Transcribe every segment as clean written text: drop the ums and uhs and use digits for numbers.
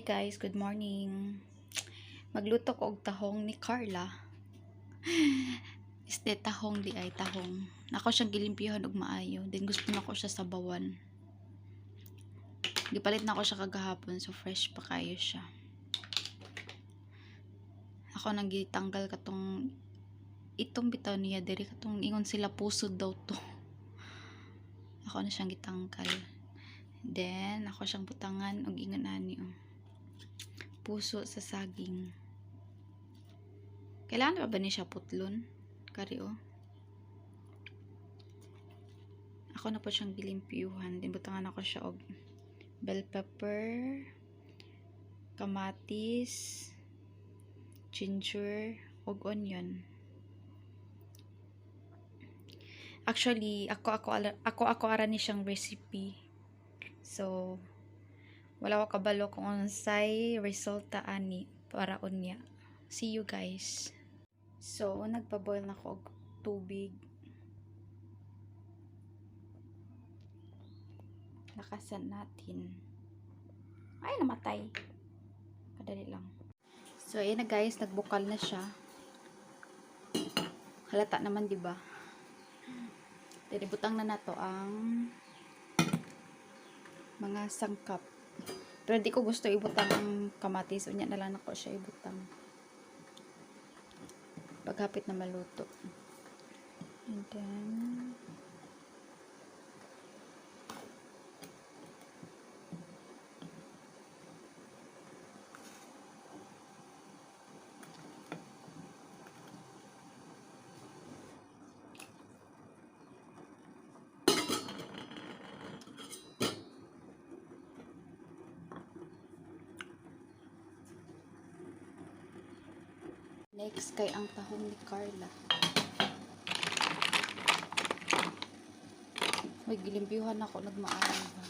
guys, good morning. Magluto ko og tahong ni Carla. Este tahong di ay tahong. Nako siyang gilimpyuhan og maayo. Then gusto na ko siya sabawan. Gipalit na ko siya kagahapon so fresh pa kayo siya. Ako nang gitanggal katong itong bitaw niya diri katong ingon sila pusod daw to. Ako na siyang gitanggal. Then ako siyang butangan og ingon ani puso sa saging. Kailangan ba ni siya putlon? Kari Ako na po siyang gilimpyuhan. Then butangan ako siya og bell pepper, kamatis, ginger, og onion. Actually, ako ara ni siyang recipe. So, wala ko kabalo kung unsay resulta ani para unya. See you guys. So, nagpa-boil na ko og tubig. Lakasan natin. Ay, namatay. Kadali lang. So, ayan na guys, nagbukal na siya. Halata naman, 'di ba? Then ibutang na nato ang mga sangkap. Pero di ko gusto ibutang ang kamatis. Unya na lang ako siya ibutang. Paghapit na maluto. And then next kay ang tahong ni Carla. May gilimpyuhan ako nagmaalam ba.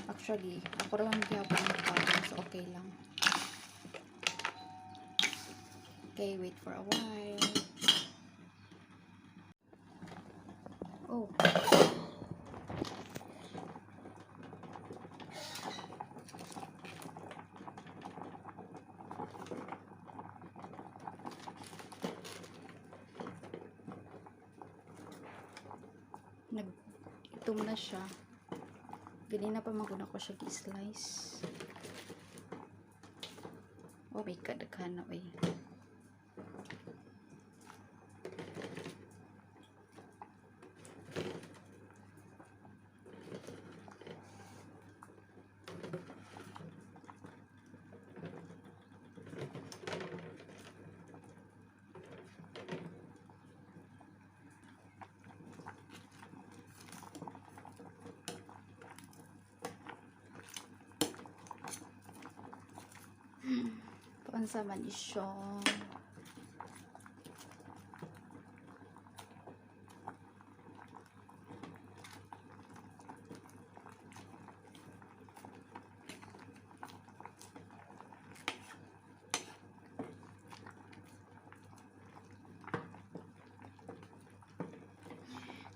Actually, ako rin gihapon ng tahong so okay lang. Okay, wait for a while. Oh. Nag-itom na siya. Ganina pa maguna ko siya i-slice. Oh my god, daghan na eh. Paansa man isyo.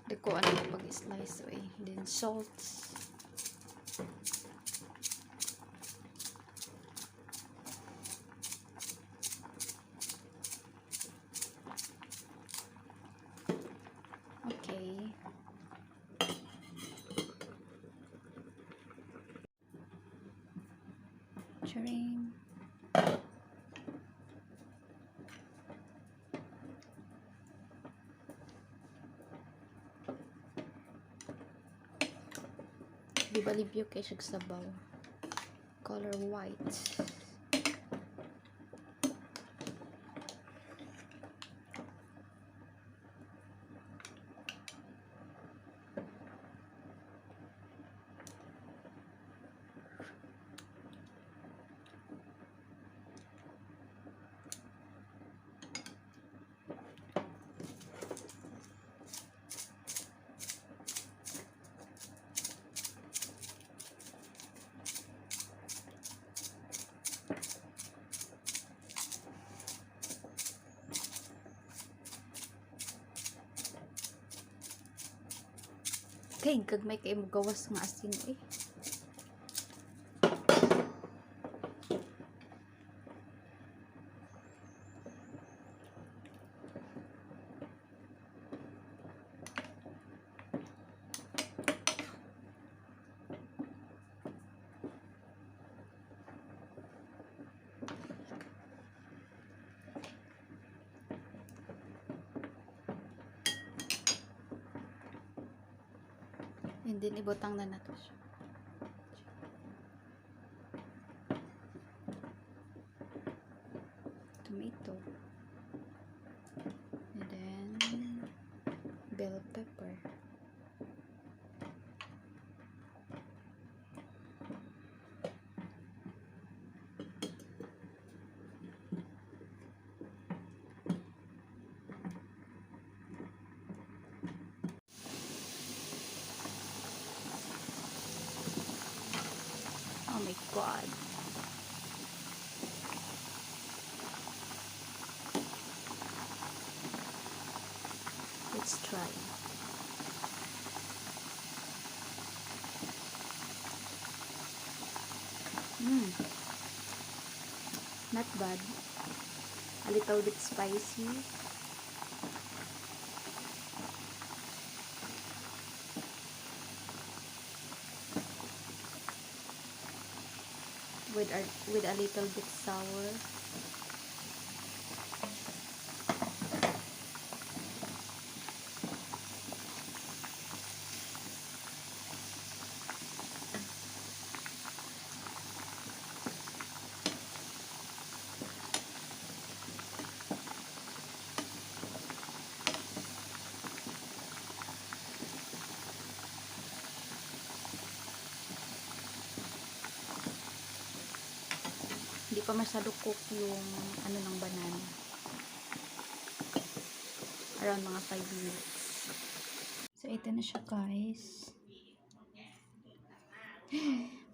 Dako ano pag-slice eh. Then salt. Okay. Charing. Di ba libyo kay siya sabaw? Color white. Kay gagmay kay mo gawas nga asin eh. And then ibutang na nato siya. Tomato. And then bell pepper. Oh my god. Let's try. Not bad. A little bit spicy. With a little bit sour. Hindi pa masyado cook yung ano ng banana. Around mga 5 minutes. So, ito na siya guys.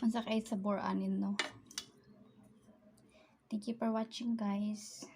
Mansakay sa anin no. Thank you for watching guys.